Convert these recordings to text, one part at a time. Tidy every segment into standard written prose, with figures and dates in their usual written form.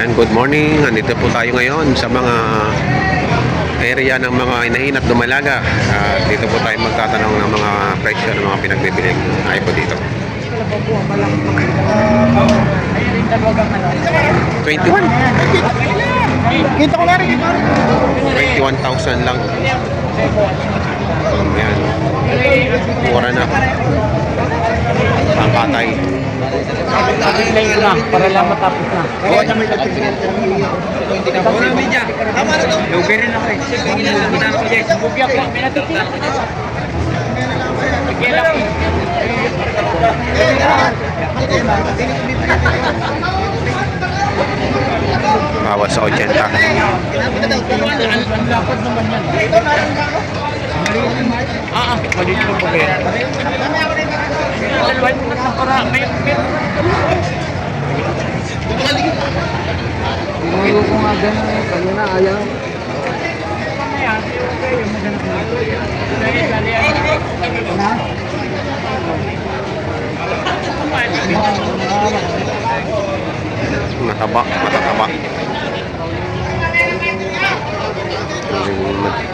Ayan, good morning. Andito po tayo ngayon sa mga area ng mga inahin at dumalaga. Dito po tayo magtatanong ng mga presyo ng mga pinagbibili. Ay po dito. 21. Kita ko na rin. 21,000 lang. Ayan. Mura na. Pangkatay. Later na, para lang matapos na. Oo, na may tagpingan ka ng media. Wala media. Tama na to. Luberin na kayo. Sige, ilan lang kita ako dyan. Bugyak lang, may natitiyak. Sige lang. Bawas sa 80. Ang lapad naman yan. Maliit lang ba yan? Dalawa yung para may Tinuro ko nga gano'n eh, kanina ayaw. Matataba.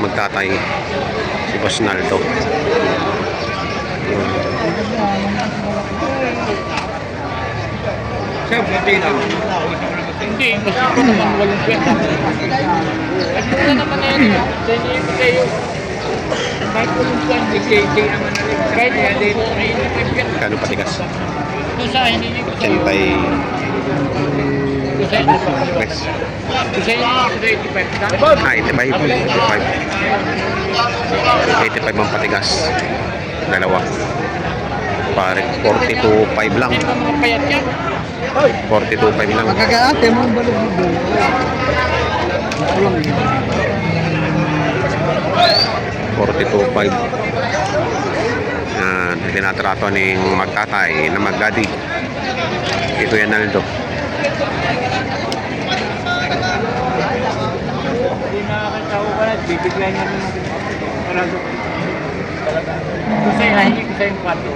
Magtatay si Boss Naldo. Siya, buti lang. Hindi, kasi ko naman walang pwede. Kasi ko naman na yun, sa'yo. Kahit ko yung pwede, KJ naman na rin. Kahit yan din, Kano patigas? kung sa hindi niyo ko sa'yo. 80 Kung sa'yo, pesos. kung sa'yo, 85. 85 ang patigas. Dalawa. Pare 42.5 lang. Hindi pa mga payat yan. 42.5 lang. Magkakaate mo ang balog mo. 42.5. Yan, tinatrato ng magtatay na magdadi. Ito yan Naldo. Hindi nakakatawa ka na, bibigyan niya naman parado. Kasi hindi ko sa'yo pato.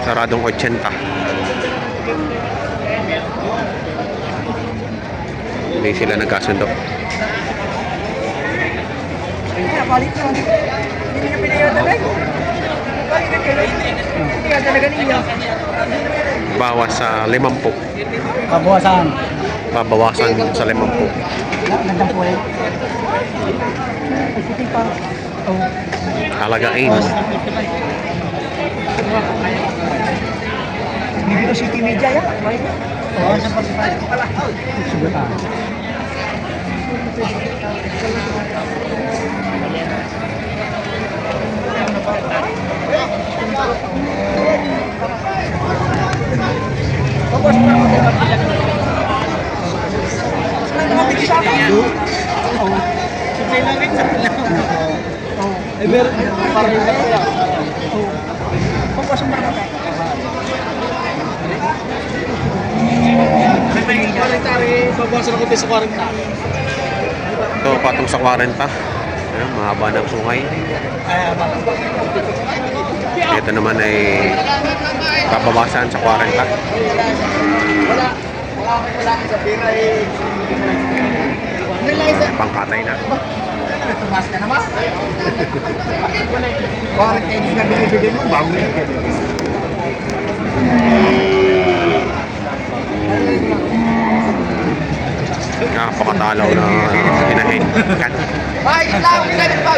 Saradong 80. Hindi sila nagkasundo. Palit yun. Hindi niya pinayotagay. Palit na kayo. Hindi nga talaga niya. Bawas sa 50. Kabuwasan. Babawasan sa 50. Nandang po eh. Alagain. Hindi ko City Media yan. Oo, sa pagkakas. Subutan. Ay, meron parang yung kaya. Pagpasok mo naman tayo. Babawasan ako din sa 40. Ito patong sa 40. Ayan, mahaba ng sungay. Ito naman ay babawasan sa 40. Pangkatay na. Tumas ka naman. Bakit kayo na binibigay mo? Bago na yan. Napakatalaw na inahin. Kat. Bakit lang? Bakit pa?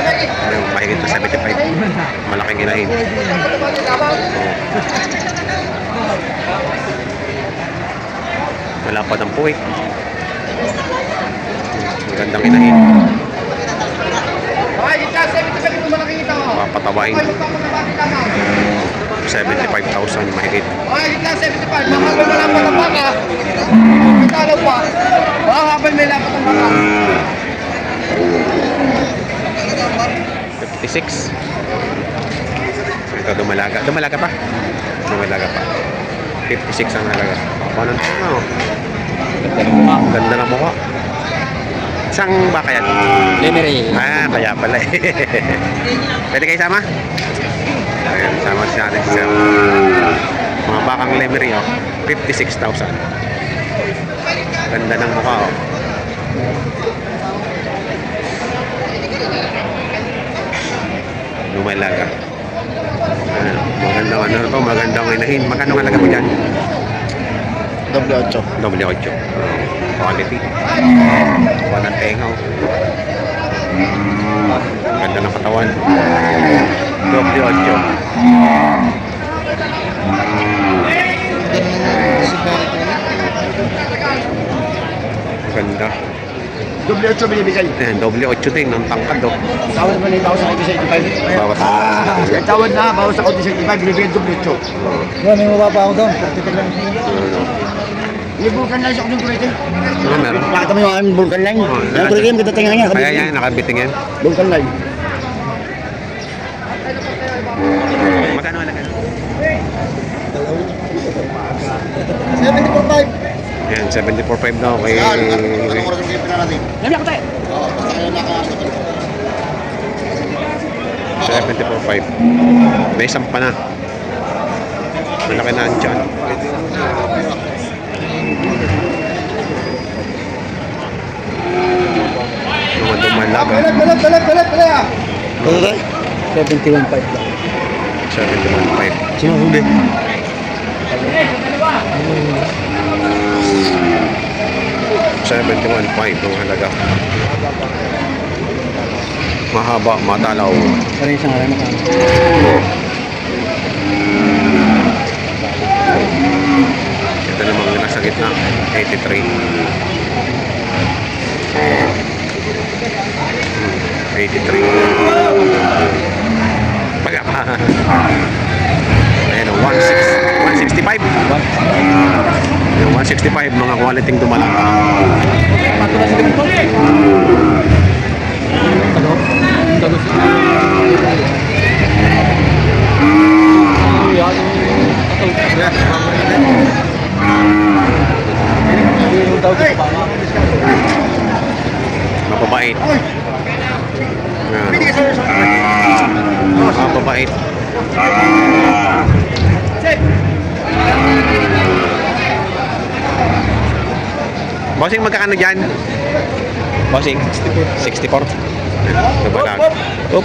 Mahigit na 75. Malaking inahin. Wala pa ng puwit. Ang gandang inahin. Bakit ka? 77 mo malaki ito. Papatawain. 75,000 mahigit. Bakit ka? 75. Makakal mo lang pa ng baka. Magkano pa? Baka habang may lapat ng baka. 56. Ito dumalaga. Dumalaga pa? Dumalaga pa. 56 ang halaga. Paano na? Ganda ng mukha. Isang baka yan? Lemery. Ah, kaya pala eh. Pwede kayo sama? Ayan, sama si Alex. Mga bakang lemery, oh. 56,000. Ganda ng mukha, oh. Lumalaga. Magandang ano to, magandang inahin. Magkano halaga mo dyan? W8. W8. Quality. Walang tenga, oh. Ganda ng katawan. W8. Ganda. W8 binibigay. Ayan, W8 din, ang tangkad, oh. Tawad naman yung bawas sa konti sa 85. Bawas. Tawad na, bawas sa konti sa 85, binibigay W8. Yan, may mababa ako doon. 30 lang. Yung vulcan line sa kuning kurete. Ano meron? Pakita mo yung aming vulcan line. Oh, Yung kurete yung maganda tingnan niya. Kaya yan, nakabiting yan. Vulcan line. Magkano halaga? 74.5. Ayan, 74.5 daw kay... Nami ako tayo. 74.5. May isang pa na. Malaki na ang tiyan. Mga dumalaga. Balat. 71.5 lang. 71.5. Sino huli? Ang halaga. Mahaba, matalaw. Parang isang alam na. Ito namang nasa gitna. 83. 83. Baga pa. Ayan, 165. Yung 165, mga quality dumalang. Mapabait. Mapabait. Bossing, magkano dyan? Bossing? 64. Nabalag. Up.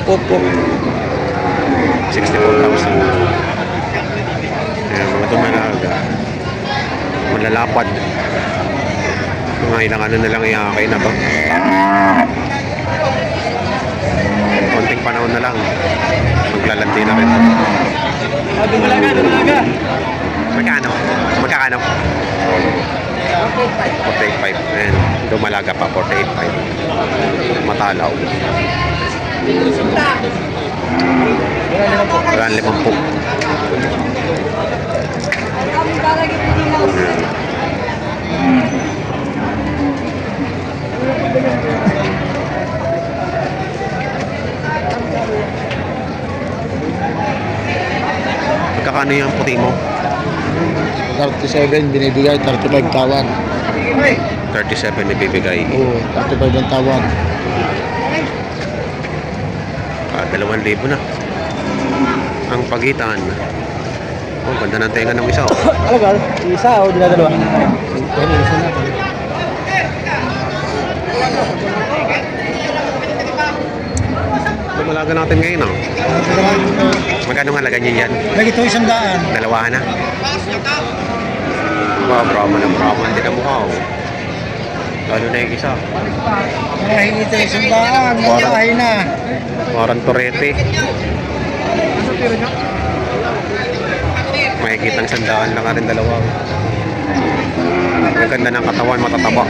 64,000. Ayan, mga dumalaga. Malalapad. Mga ilang ano na lang iakay na ba? Konting panahon na lang. Maglalandi na rin. Dumalaga. Magkano? Magkakano? 48.5. Ayan, dumalaga pa, 48.5. Matalaw. Wala 50. Magkakano yung puti mo? 37 binibigay, 35 tawad. 37 ibibigay. Oo, 35 ang tawad. 2,000 na. Ang pagitan. Oh, ganda ng tenga ng isa, oh. Alagal, isa o dinadalawa? Isa na. Dumalaga natin ngayon, oh. Magkano nga laga niya yan? Lagi ito 100. Dalawahan na. Brahman din ang mukha, oh. Lalo na yung isa. Marahil ito 100. Murahin na. Parang torete. Makikita ang sandaan lang rin dalawa. Ang ganda ng katawan, matataba.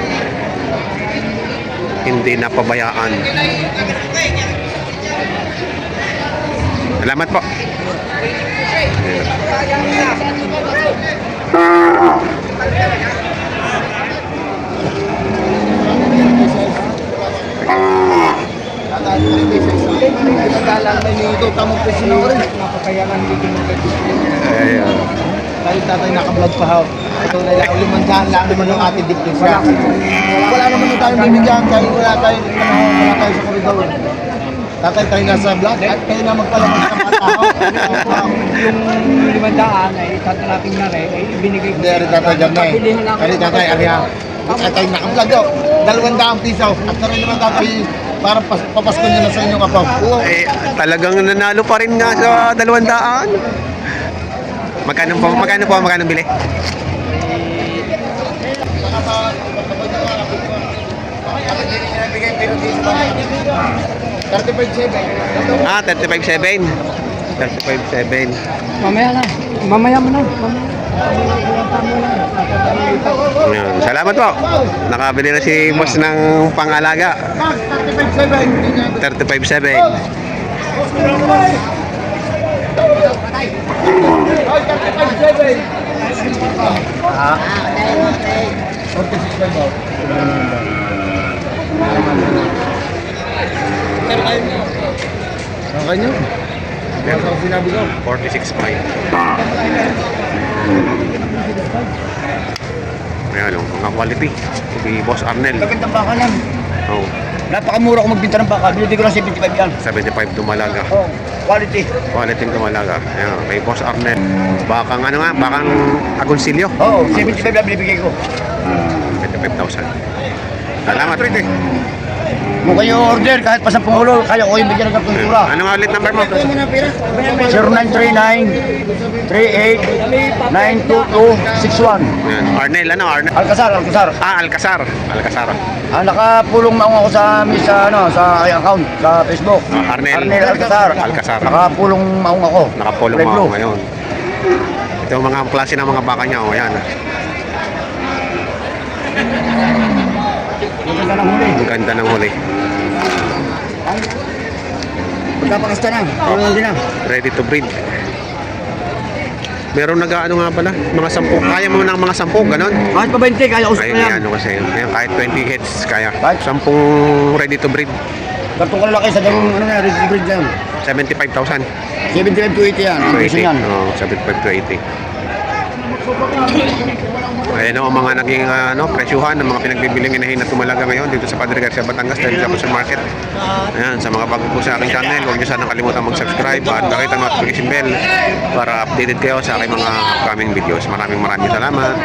Hindi napabayaan. Salamat po. Nagdalang na yung ito, tamang presyo rin. Napakayanan dito ng Ayun. Tayo tatay naka-vlog pa ho. Ito na lang, 500 lang naman ng ating diklisya. Wala naman na tayong bibigyan, kahit wala tayong sa koridor. Tatay tayo nasa vlog at kayo na magpalaman sa mga tao. Yung 500 ay tatanapin na rin, ay ibinigay ko. Hindi, ari tatay dyan na eh. Pabilihan lang Ari tatay, ari ha. At tayo naka-vlog ho. 200 piso. At naroon naman tatay, para papasko nyo na sa inyong kapaw. Eh, talagang nanalo pa rin nga sa 200. Magkano bili? Ah, 35.7. 35.7. Mamaya na. Mamaya mo na. Ayan. Salamat po. Nakabili na si boss ng pangalaga. 35.7. Okay nyo? Kaya sa sinabi ko. 46.5. Ayan o, mga quality. Si Boss Arnel. Magandang baka yan. Oh, Napakamura kung magbinta ng baka. Binili ko lang 75 yan. 75 dumalaga. Oh, quality. Quality dumalaga. Ayan, kay Boss Arnel. Bakang ano nga, bakang agonsilyo. Oo, 75 lang binibigay ko. 25,000. Salamat. Kung kayo order, kahit pa 10 ulo, kaya ko yung bigyan ng pintura. Ano nga ulit number mo? 0939-38-92261. Ayan, Arnel, ano? Arnel? Alcazar. Ah, Alcazar. Alcazar. Nakapulong na ako sa aking account sa Facebook. Arnel. Alcazar. Alcazar. Nakapulong maong ako. Nakapulong Red mo Blue. ako ngayon. Ito yung mga klase ng mga baka niya. O, ayan. Maganda ng huli. Ang ganda ng huli. Pagkapakasta na. Ano din na. Ready to breed. Meron nag-ano nga pala? Mga 10. Kaya mo ng mga 10, ganon? Kahit pa 20, kaya usap Ay, na yan. ano kasi. Ayan, kahit 20 heads, kaya. Kahit- 10 ready to breed. Kartong ka lalaki sa ganung ready breed yan. 75,000. 75 to 80 yan. Ang piso yan. Oo, 75 to 80. Ayan o, ang mga naging presyuhan ng mga pinagbibiling inahin na tumalaga ngayon dito sa Padre Garcia, Batangas dahil sa Puso Market. Ayan, sa mga bago po sa aking channel, huwag niyo sanang kalimutan mag-subscribe at pakita ang notification bell para updated kayo sa aking mga upcoming videos. Maraming salamat.